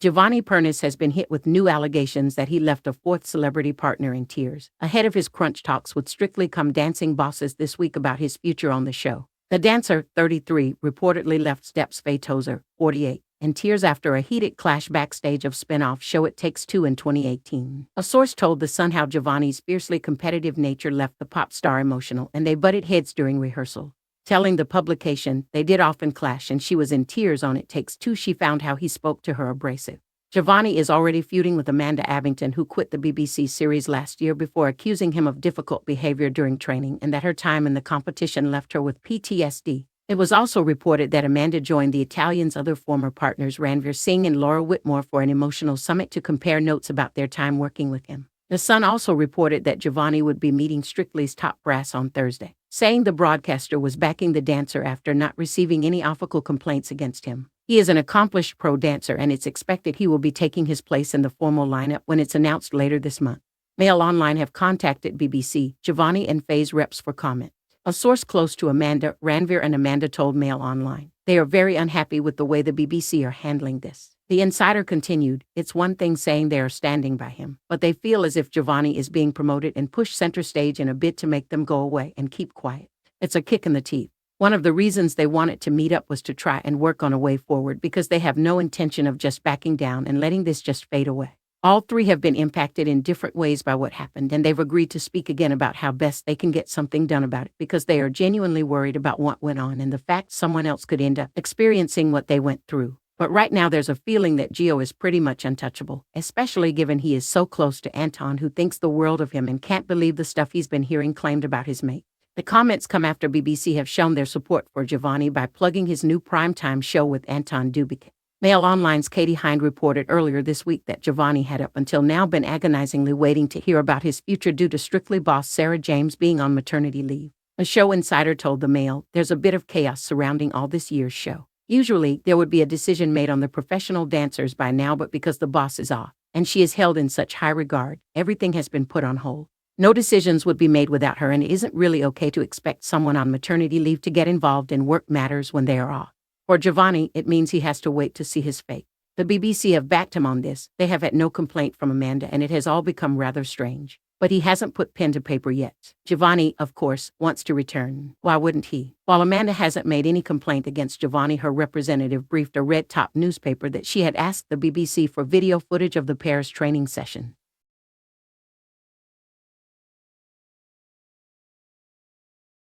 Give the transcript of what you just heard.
Giovanni Pernice has been hit with new allegations that he left a fourth celebrity partner in tears ahead of his crunch talks with Strictly Come Dancing bosses this week about his future on the show. The dancer, 33, reportedly left Steps Faye Tozer, 48, in tears after a heated clash backstage of spin-off show It Takes Two in 2018. A source told The Sun how Giovanni's fiercely competitive nature left the pop star emotional and they butted heads during rehearsal. Telling the publication they did often clash and she was in tears on It Takes Two, she found how he spoke to her abrasive. Giovanni is already feuding with Amanda Abington, who quit the BBC series last year before accusing him of difficult behavior during training and that her time in the competition left her with PTSD. It was also reported that Amanda joined the Italians' other former partners Ranveer Singh and Laura Whitmore for an emotional summit to compare notes about their time working with him. The Sun also reported that Giovanni would be meeting Strictly's top brass on Thursday, saying the broadcaster was backing the dancer after not receiving any awful complaints against him. He is an accomplished pro dancer and it's expected he will be taking his place in the formal lineup when it's announced later this month. Mail Online have contacted BBC, Giovanni and Faye's reps for comment. A source close to Amanda, Ranveer and Amanda told Mail Online they are very unhappy with the way the BBC are handling this. The insider continued, it's one thing saying they are standing by him, but they feel as if Giovanni is being promoted and pushed center stage in a bid to make them go away and keep quiet. It's a kick in the teeth. One of the reasons they wanted to meet up was to try and work on a way forward because they have no intention of just backing down and letting this just fade away. All three have been impacted in different ways by what happened, and they've agreed to speak again about how best they can get something done about it because they are genuinely worried about what went on and the fact someone else could end up experiencing what they went through. But right now there's a feeling that Gio is pretty much untouchable, especially given he is so close to Anton, who thinks the world of him and can't believe the stuff he's been hearing claimed about his mate. The comments come after BBC have shown their support for Giovanni by plugging his new primetime show with Anton Dubik. Mail Online's Katie Hind reported earlier this week that Giovanni had up until now been agonizingly waiting to hear about his future due to Strictly boss Sarah James being on maternity leave. A show insider told the Mail there's a bit of chaos surrounding all this year's show. Usually, there would be a decision made on the professional dancers by now, but because the boss is off, and she is held in such high regard, everything has been put on hold. No decisions would be made without her, and it isn't really okay to expect someone on maternity leave to get involved in work matters when they are off. For Giovanni, it means he has to wait to see his fate. The BBC have backed him on this. They have had no complaint from Amanda, and it has all become rather strange. But he hasn't put pen to paper yet. Giovanni, of course, wants to return. Why wouldn't he? While Amanda hasn't made any complaint against Giovanni, her representative briefed a red-top newspaper that she had asked the BBC for video footage of the pair's training session.